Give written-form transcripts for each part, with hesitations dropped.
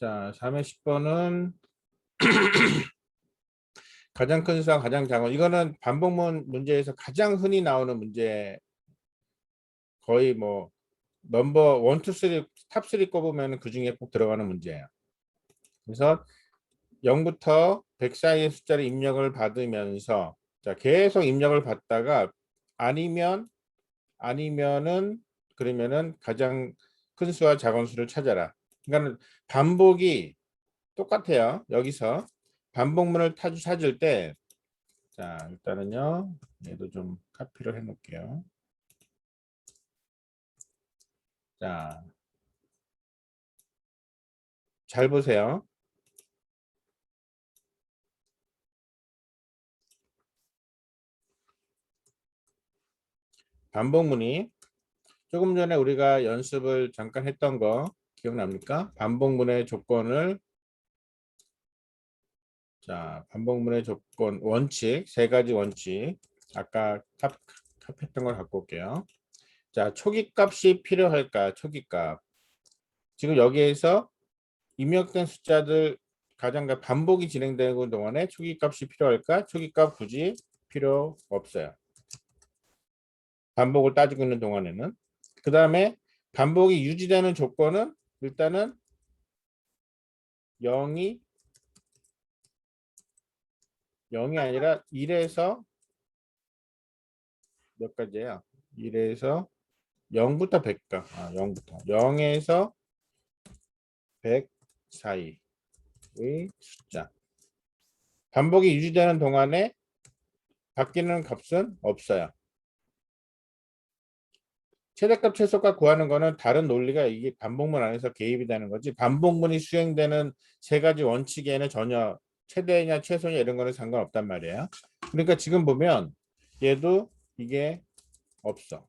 자, 3의 10번은 가장 큰 수와 가장 작은, 이거는 반복문 문제에서 가장 흔히 나오는 문제, 거의 뭐 넘버 1, 2, 3, 탑 3 꼽으면 그 중에 꼭 들어가는 문제예요. 그래서 0부터 100 사이의 숫자를 입력을 받으면서, 자, 계속 입력을 받다가 아니면은 그러면은 가장 큰 수와 작은 수를 찾아라. 그러니까 반복이 똑같아요. 여기서 반복문을 찾을 때, 자, 일단은요, 얘도 좀 카피를 해 놓을게요. 자, 잘 보세요. 반복문이 조금 전에 우리가 연습을 잠깐 했던 거 기억납니까? 반복문의 조건을, 자, 반복문의 조건 원칙, 세 가지 원칙, 아까 탑했던 걸 갖고 올게요. 자, 초기값이 필요할까? 초기값. 지금 여기에서 입력된 숫자들 가장 반복이 진행되는 동안에 초기값이 필요할까? 초기값 굳이 필요 없어요. 반복을 따지고 있는 동안에는. 그 다음에 반복이 유지되는 조건은 일단은 0이 아니라 1에서 몇 가지예요? 1에서 0부터 100가. 0부터 0에서 100 사이의 숫자. 반복이 유지되는 동안에 바뀌는 값은 없어요. 최대값 최소값 구하는 거는 다른 논리가 이게 반복문 안에서 개입이 되는 거지, 반복문이 수행되는 세 가지 원칙에는 전혀 최대냐 최소냐 이런 거는 상관없단 말이에요. 그러니까 지금 보면 얘도 이게 없어.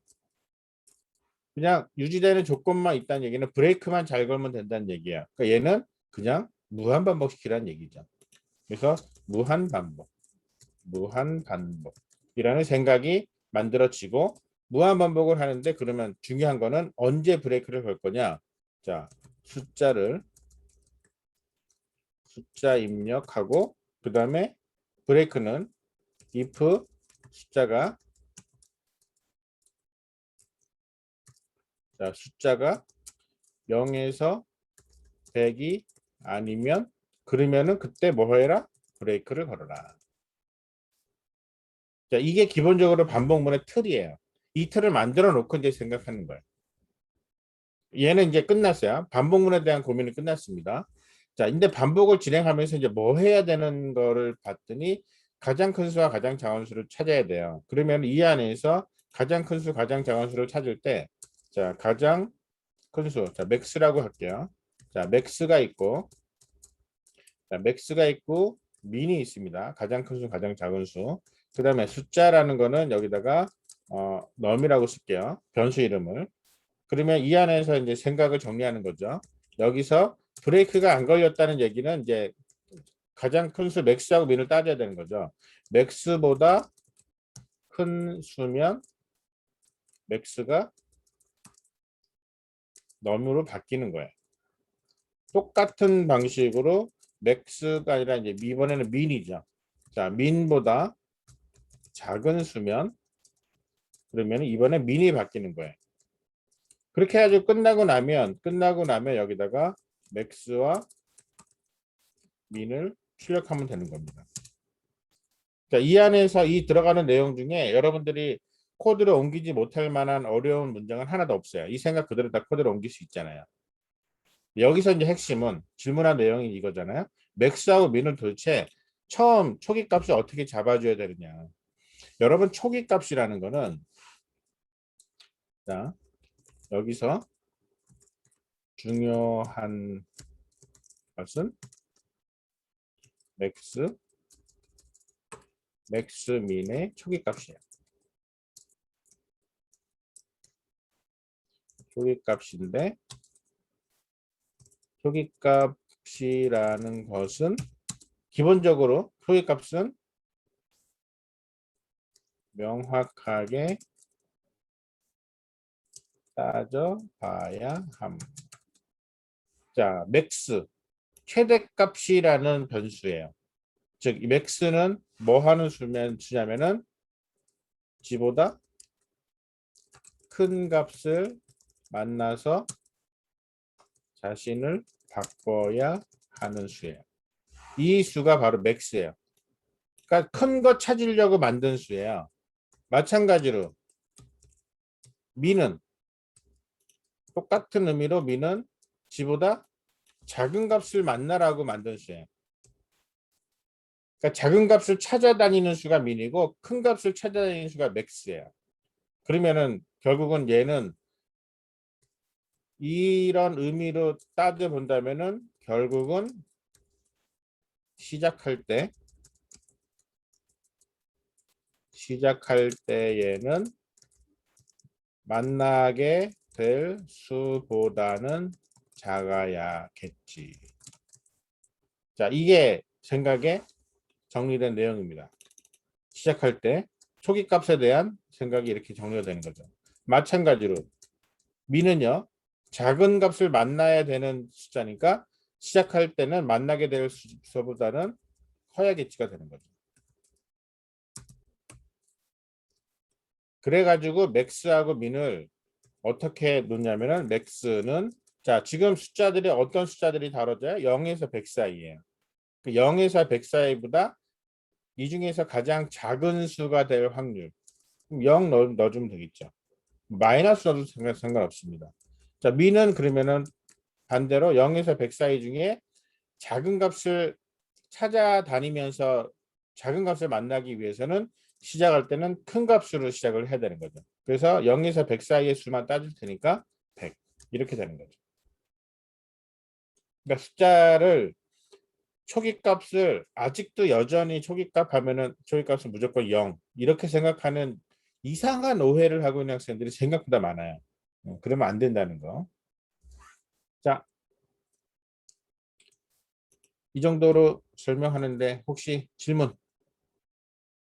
그냥 유지되는 조건만 있다는 얘기는 브레이크만 잘 걸면 된다는 얘기야. 그러니까 얘는 그냥 무한 반복시키라는 얘기죠. 그래서 무한 반복이라는 생각이 만들어지고, 무한 반복을 하는데 그러면 중요한 거는 언제 브레이크를 걸 거냐. 자, 숫자 입력하고 그 다음에 브레이크는 if 숫자가 0에서 100이 아니면, 그러면은 그때 뭐 해라? 브레이크를 걸어라. 자, 이게 기본적으로 반복문의 틀이에요. 이 틀을 만들어 놓고 이제 생각하는 거예요. 얘는 이제 끝났어요. 반복문에 대한 고민이 끝났습니다. 자, 근데 반복을 진행하면서 이제 뭐 해야 되는 거를 봤더니 가장 큰 수와 가장 작은 수를 찾아야 돼요. 그러면 이 안에서 가장 큰 수, 가장 작은 수를 찾을 때, 자, 가장 큰 수, 자, 맥스라고 할게요. 자, 맥스가 있고 민이 있습니다. 가장 큰 수, 가장 작은 수. 그 다음에 숫자라는 거는 여기다가 num이라고 쓸게요. 변수 이름을. 그러면 이 안에서 이제 생각을 정리하는 거죠. 여기서 브레이크가 안 걸렸다는 얘기는 이제 가장 큰 수 맥스하고 민을 따져야 되는 거죠. 맥스보다 큰 수면 맥스가 넘으로 바뀌는 거예요. 똑같은 방식으로 맥스가 아니라 이제 이번에는 민이죠. 자, 민보다 작은 수면, 그러면 이번에 민이 바뀌는 거예요. 그렇게 해가지고 끝나고 나면 여기다가 맥스와 민을 출력하면 되는 겁니다. 자, 이 안에서 이 들어가는 내용 중에 여러분들이 코드를 옮기지 못할 만한 어려운 문장은 하나도 없어요. 이 생각 그대로 다 코드를 옮길 수 있잖아요. 여기서 이제 핵심은 질문한 내용이 이거잖아요. 맥스하고 민을 도대체 처음 초기 값을 어떻게 잡아줘야 되느냐. 여러분, 초기 값이라는 거는, 자, 여기서 중요한 것은 맥스 민의 초기 값이에요. 초기 값인데, 초기 값이라는 것은 기본적으로 초기 값은 명확하게 따져봐야 함. 자, 맥스. 최대값이라는 변수예요. 즉 max는 뭐 하는 수냐면은 g보다 큰 값을 만나서 자신을 바꿔야 하는 수예요. 이 수가 바로 max예요. 그러니까 큰 거 찾으려고 만든 수예요. 마찬가지로 미는 똑같은 의미로 미는 g보다 작은 값을 만나라고 만든 수예요. 그러니까 작은 값을 찾아다니는 수가 민이고 큰 값을 찾아다니는 수가 max예요. 그러면은 결국은 얘는 이런 의미로 따져 본다면은 결국은 시작할 때에는 만나게 될 수보다는 작아야겠지. 자, 이게 생각에 정리된 내용입니다. 시작할 때 초기 값에 대한 생각이 이렇게 정리가 되는 거죠. 마찬가지로 미는요. 작은 값을 만나야 되는 숫자니까 시작할 때는 만나게 될 수보다는 커야겠지가 되는 거죠. 그래가지고 맥스하고 민을 어떻게 놓냐면은 맥스는 자 지금 숫자들이 어떤 숫자들이 다뤄져요? 0에서 100 사이예요. 그 0에서 100 사이보다 이 중에서 가장 작은 수가 될 확률 0 넣어주면 되겠죠. 마이너스 넣어도 상관없습니다. 자 민은 그러면은 반대로 0에서 100 사이 중에 작은 값을 찾아다니면서 작은 값을 만나기 위해서는 시작할 때는 큰 값으로 시작을 해야 되는 거죠. 그래서 0에서 100 사이의 수만 따질 테니까 100 이렇게 되는 거죠. 그러니까 숫자를 초기 값을 아직도 여전히 초기 값 하면은 초기 값은 무조건 0 이렇게 생각하는 이상한 오해를 하고 있는 학생들이 생각보다 많아요. 그러면 안 된다는 거. 자, 이 정도로 설명하는데 혹시 질문?